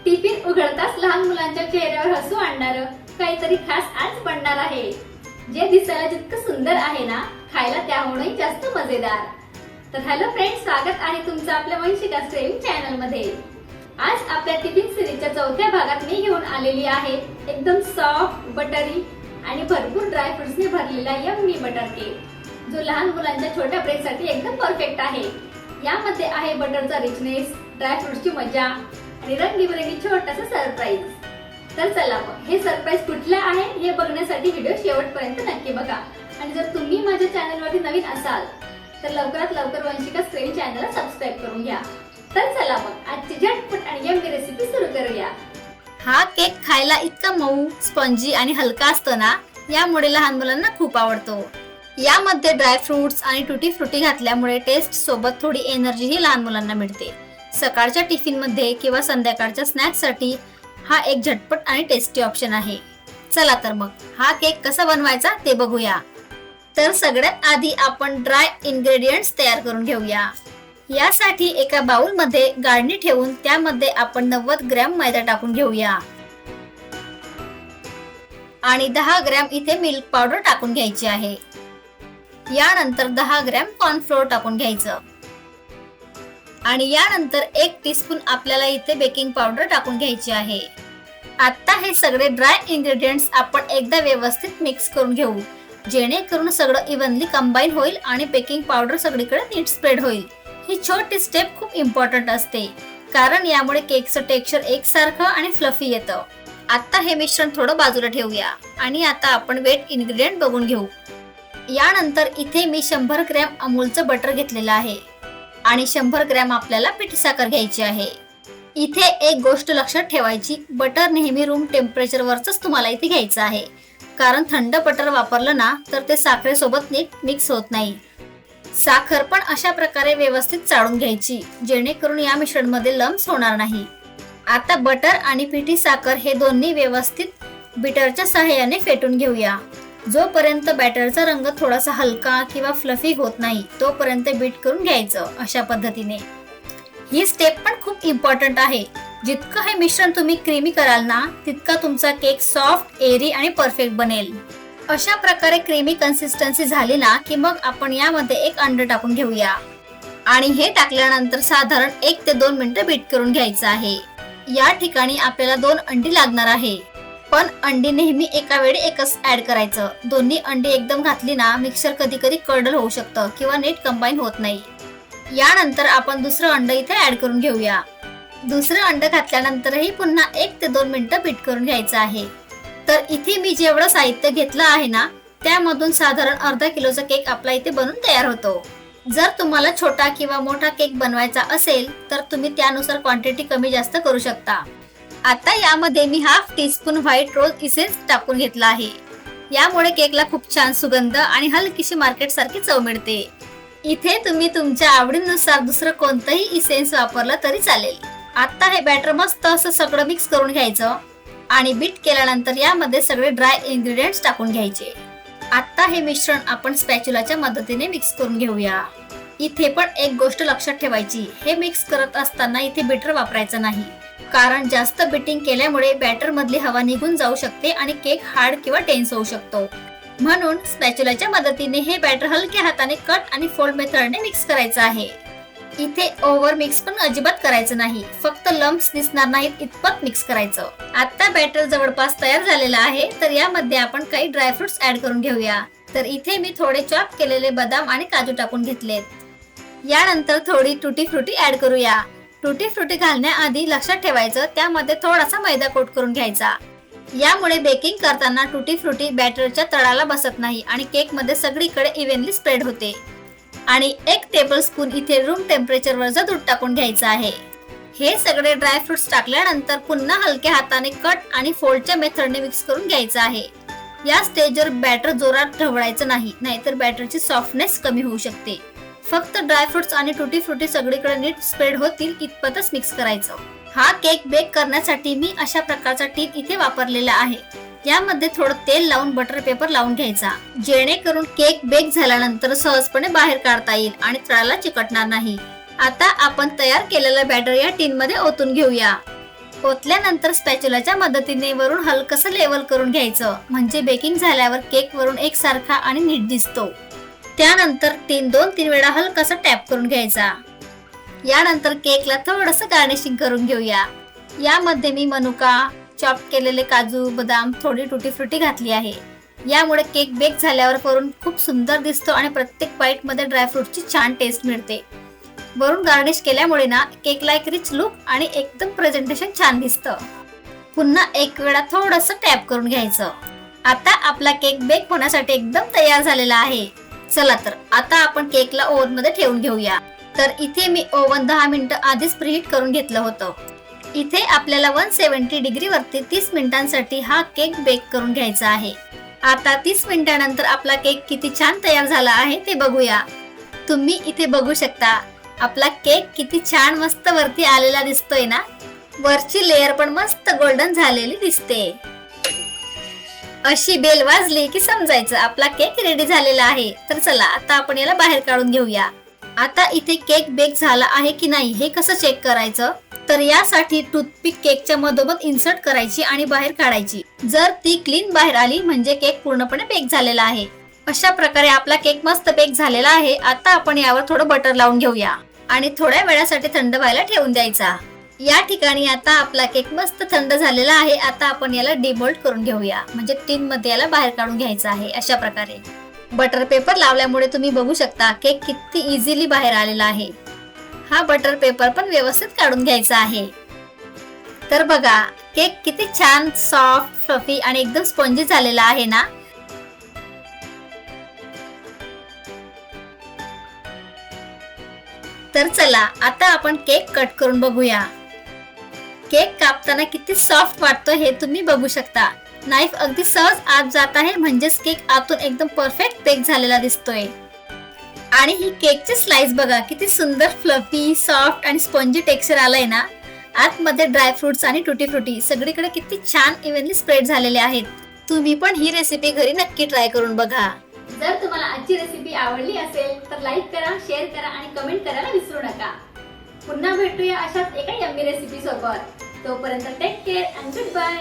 Tiffin उघडताच लहान मुलांच्या चेहऱ्यावर हसू आणणारं काहीतरी खास आज बनणार आहे, जे दिसायला जितकं सुंदर आहे ना, खायला त्याहूनही जास्त मजेदार. तर हॅलो फ्रेंड्स, स्वागत आहे तुमचं आपल्या वंशिका क्रेविंग चॅनल मध्ये. आज आपल्या टिफिन सिरीजच्या चौथ्या भागात मी घेऊन आलेली आहे एकदम सॉफ्ट, बटरी आणि भरपूर ड्रायफ्रुट्सने भरलेला यम्मी बटर केक, जो लहान मुलांच्या छोट्या ब्रेकसाठी एकदम परफेक्ट आहे. यामध्ये आहे बटरचा रिचनेस, ड्रायफ्रुट्सची मजा आणि रंगीबेरंगी छोटासा सरप्राईज. तर चला मग हे सरप्राईज कुठले आहे हे बघण्यासाठी व्हिडिओ शेवटपर्यंत नक्की बघा. आणि जर तुम्ही माझ्या चॅनलवरती नवीन असाल तर लवकरात लवकर वंशिका क्रेविंग चॅनलला सबस्क्राईब करून घ्या. तर चला मग आजची झटपट आणि यम्मी रेसिपी सुरू करूया. हा केक खायला इतका मऊ, स्पंजी आणि हलका असतो ना, यामुळे लहान मुलांना खूप आवडतो. यामध्ये ड्रायफ्रुट्स आणि टुटी फ्रुटी घातल्यामुळे टेस्ट सोबत थोडी एनर्जी ही लहान मुलांना मिळते. सकाळच्या टिफिन मध्ये किंवा संध्याकाळच्या स्नॅक्स साठी हा एक झटपट आणि टेस्टी ऑप्शन आहे. चला तर मग हा केक कसा बनवायचा ते बघूया. तर सगळ्यात आधी आपण ड्राय इंग्रेडियंट्स तयार करून घेऊया. यासाठी एका बाउल मध्ये गाळणी ठेवून त्यामध्ये आपण 90 ग्रॅम मैदा टाकून घेऊया आणि 10 ग्रॅम इथे मिल्क पावडर टाकून घ्यायची आहे. यानंतर 10 ग्रॅम कॉर्नफ्लोअर टाकून घ्यायचं आणि यानंतर 1 टीस्पून आपल्याला इथे बेकिंग पावडर टाकून घ्यायची आहे. आता हे सगळे ड्राय इंग्रेडियंट्स आपण एकदा व्यवस्थित मिक्स करून घेऊ, जेणेकरून सगळं इव्हनली कंबाईन होईल आणि बेकिंग पावडर सगळीकडे नीट स्प्रेड होईल. ही छोटी स्टेप खूप इम्पॉर्टंट असते, कारण यामुळे केकचं टेक्स्चर एकसारखं आणि फ्लफी येतं. आता हे मिश्रण थोडं बाजूला ठेवूया आणि आता आपण वेट इन्ग्रेडियंट बघून घेऊ. यानंतर इथे मी 100 ग्रॅम अमूलचं बटर घेतलेलं आहे आणि 100 ग्रॅम आपल्याला पिठी साखर घ्यायची आहे. इथे एक गोष्ट लक्षात ठेवायची, बटर नेहमी रूम टेम्परेचर वरच तुम्हाला इथे घ्यायचं आहे, कारण थंड बटर वापरलं ना तर ते साखरेसोबत नीट मिक्स होत नाही. साखर पण अशा प्रकारे व्यवस्थित चाळून घ्यायची, जेणेकरून या मिश्रण मध्ये लम्स होणार नाही. आता बटर आणि पिठी साखर हे दोन्ही व्यवस्थित बीटरच्या सहाय्याने फेटून घेऊया. जोपर्यंत बॅटरचा रंग थोडासा हलका किंवा फ्लफी होत नाही तोपर्यंत बीट करून घ्यायचं. अशा पद्धतीने ही स्टेप पण खूप इम्पॉर्टंट आहे. जितकं हे मिश्रण तुम्ही क्रीमी कराल ना, तितका तुमचा केक सॉफ्ट, एरी आणि परफेक्ट बनेल. अशा प्रकारे क्रीमी कन्सिस्टन्सी झाली ना की मग आपण यामध्ये 1 अंड टाकून घेऊया आणि हे टाकल्यानंतर साधारण 1 ते 2 मिनिटं बीट करून घ्यायचं आहे. या ठिकाणी आपल्याला 2 अंडी लागणार आहे, पण अंडी नेहमी एका वेळी एकच ऍड करायचं. दोन्ही अंडी एकदम घातली ना मिक्सर कधी कधी कर्डल होऊ शकतं किंवा नीट कंबाईन होत नाही. यानंतर आपण दुसरं अंड इथे ऍड करून घेऊया. दुसरं अंड घातल्यानंतरही पुन्हा 1 ते 2 मिनिटं बीट करून घ्यायचं आहे. तर इथे मी जेवढं साहित्य घेतलं आहे ना, त्यामधून साधारण अर्धा किलोचा केक आपला इथे बनून तयार होतो. जर तुम्हाला छोटा किंवा मोठा केक बनवायचा असेल तर तुम्ही त्यानुसार क्वांटिटी कमी जास्त करू शकता. आता यामध्ये मी 1/2 टीस्पून व्हाईट रोज इसेन्स टाकून घेतला आहे. यामुळे केकला खूप छान सुगंध आणि हलकीशी मार्केट सारखी चव मिळते. इथे तुम्ही तुमच्या आवडीनुसार दुसरं कोणतंही इसेन्स वापरलं तरी चालेल. आता हे बॅटर मस्त असं सगळं मिक्स करून घ्यायचं आणि बीट केल्यानंतर यामध्ये सगळे ड्राय इंग्रेडियंट्स टाकून घ्यायचे. आता हे मिश्रण आपण स्पॅच्युलाच्या मदतीने मिक्स करून घेऊया. इथे पण एक गोष्ट लक्षात ठेवायची, हे मिक्स करत असताना इथे बीटर वापरायचं नाही, कारण जास्त बीटिंग केल्यामुळे बॅटर मधली हवा निघून जाऊ शकते आणि केक हार्ड किंवा टेन्स होऊ शकतो. म्हणून स्पॅच्युलाच्या मदतीने हे बॅटर हलक्या हाताने कट आणि फोल्ड मेथडने मिक्स करायचं आहे. इथे ओव्हर मिक्स पण अजिबात करायचं नाही, फक्त लम्प्स दिसणार नाहीत इतपत मिक्स करायचं. आता बॅटर जवळपास तयार झालेला आहे, तर यामध्ये आपण काही ड्रायफ्रुट्स ऍड करून घेऊया. तर इथे मी थोडे चॉप केलेले बदाम आणि काजू टाकून घेतलेत. यानंतर थोडी टुटी फ्रुटी ऍड करूया. टुटी फ्रुटी घालण्याआधी लक्षात ठेवायचं, त्यामध्ये थोडासा मैदा कोट करून घ्यायचा. यामुळे बेकिंग करताना टुटी फ्रुटी बॅटरच्या तळाला बसत नाही आणि केक मध्ये सगळीकडे इव्हनली स्प्रेड होते. आणि 1 टेबलस्पून इथे रूम टेम्परेचर वरचं दूध टाकून घ्यायचं आहे. हे सगळे ड्रायफ्रुट्स टाकल्यानंतर पुन्हा हलक्या हाताने कट आणि फोल्डच्या मेथडने मिक्स करून घ्यायचं आहे. या स्टेजवर बॅटर जोरात ढवळायचं नाही, नाहीतर बॅटरची सॉफ्टनेस कमी होऊ शकते. फक्त ड्रायफ्रुट्स आणि टुटी फ्रुटी सगळीकडे नीट स्प्रेड होतील इतपतच मिक्स करायचं. हा केक बेक करण्यासाठी मी अशा प्रकारचा टीन इथे वापरलेला आहे. यामध्ये थोडं तेल लावून बटर पेपर लावून घ्यायचा, जेणेकरून केक बेक झाल्यानंतर सहजपणे बाहेर काढता येईल आणि तळाला चिकटणार नाही. आता आपण तयार केलेलं बॅटर या टीन मध्ये ओतून घेऊया. ओतल्यानंतर स्पॅच्युलाच्या मदतीने वरून हलकसं लेवल करून घ्यायचं, म्हणजे बेकिंग झाल्यावर केक वरून एकसारखा आणि नीट दिसतो. त्यानंतर 2-3 वेळा हलकसं टॅप करून घ्यायचा. यानंतर केकला थोडंसं गार्निशिंग करून घेऊया. यामध्ये मी मनुका, चॉप केलेले काजू, बदाम, थोडी टुटी फ्रुटी घातली आहे. यामुळे केक बेक झाल्यावर वरून खूप सुंदर दिसतो आणि प्रत्येक बाईट मध्ये ड्रायफ्रूटची छान टेस्ट मिळते. वरून गार्निश केल्यामुळे ना केकला एक रिच लुक आणि एकदम प्रेझेंटेशन छान दिसतं. पुन्हा एक वेळा थोडंसं टॅप करून घ्यायचं. आता आपला केक बेक होण्यासाठी एकदम तयार झालेला आहे. चला तर आता आपण केकला ओव्हन मध्ये ठेवून घेऊया. तर इथे मी ओव्हन 10 मिनिटं आधीच प्रीहीट करून घेतलं होतं. इथे आपल्याला 170 डिग्री वरती 30 मिनिटांसाठी हा केक बेक करून घ्यायचा आहे. आता 30 मिनिटांनंतर आपला केक किती छान तयार झाला आहे ते बघूया. तुम्ही इथे बघू शकता आपला केक किती छान मस्त वरती आलेला दिसतोय ना. वरची लेयर पण मस्त गोल्डन झालेली दिसते. अशी बेल वाजली की समजायचं आपला केक रेडी झालेला आहे. तर चला आता आपण याला बाहेर काढून घेऊया. आता इथे केक बेक झाला आहे की नाही हे कसं चेक करायचं, तर यासाठी टूथपिक केकच्या मधोमध इन्सर्ट करायची आणि बाहेर काढायची. जर ती क्लीन बाहेर आली म्हणजे केक पूर्णपणे बेक झालेला आहे. अशा प्रकारे आपला केक मस्त बेक झालेला आहे. आता आपण यावर थोडं बटर लावून घेऊया आणि थोड्या वेळासाठी थंड व्हायला ठेवून द्यायचा. या ठिकाणी आता आपला केक मस्त थंड झालेला आहे. आता आपण याला डिमोल्ड करून घेऊया, म्हणजे टिन मध्ये याला बाहेर काढून घ्यायचा आहे. अशा प्रकारे बटर पेपर लावल्यामुळे तुम्ही बघू शकता केक किती इझिली बाहेर आलेला आहे. हा बटर पेपर पण व्यवस्थित काढून घ्यायचा आहे. तर बघा केक किती छान सॉफ्ट, फ्लफी आणि एकदम स्पॉन्जी झालेला आहे ना. तर चला आता आपण केक कट करून बघूया. केक कापताना किती सॉफ्ट वाटतो हे तुम्ही बघू शकता. नाईफ अगदी सहज आत जात आहे, म्हणजेच केक आतून एकदम परफेक्ट बेक झालेला दिसतोय. आणि ही केकची स्लाइस बघा किती सुंदर फ्लफी, सॉफ्ट आणि स्पॉन्जी टेक्स्चर आलंय ना. आतमध्ये ड्रायफ्रुट्स आणि टुटी फ्रुटी सगळीकडे किती छान इव्हनली स्प्रेड झालेले आहेत. तुम्ही पण ही रेसिपी घरी नक्की ट्राय करून बघा. जर तुम्हाला आजची रेसिपी आवडली असेल तर लाईक करा, शेअर करा आणि कमेंट करायला विसरू नका. पुन्हा भेटूया अशाच एका यम्मी रेसिपी सोबत. तोपर्यंत take care and good bye.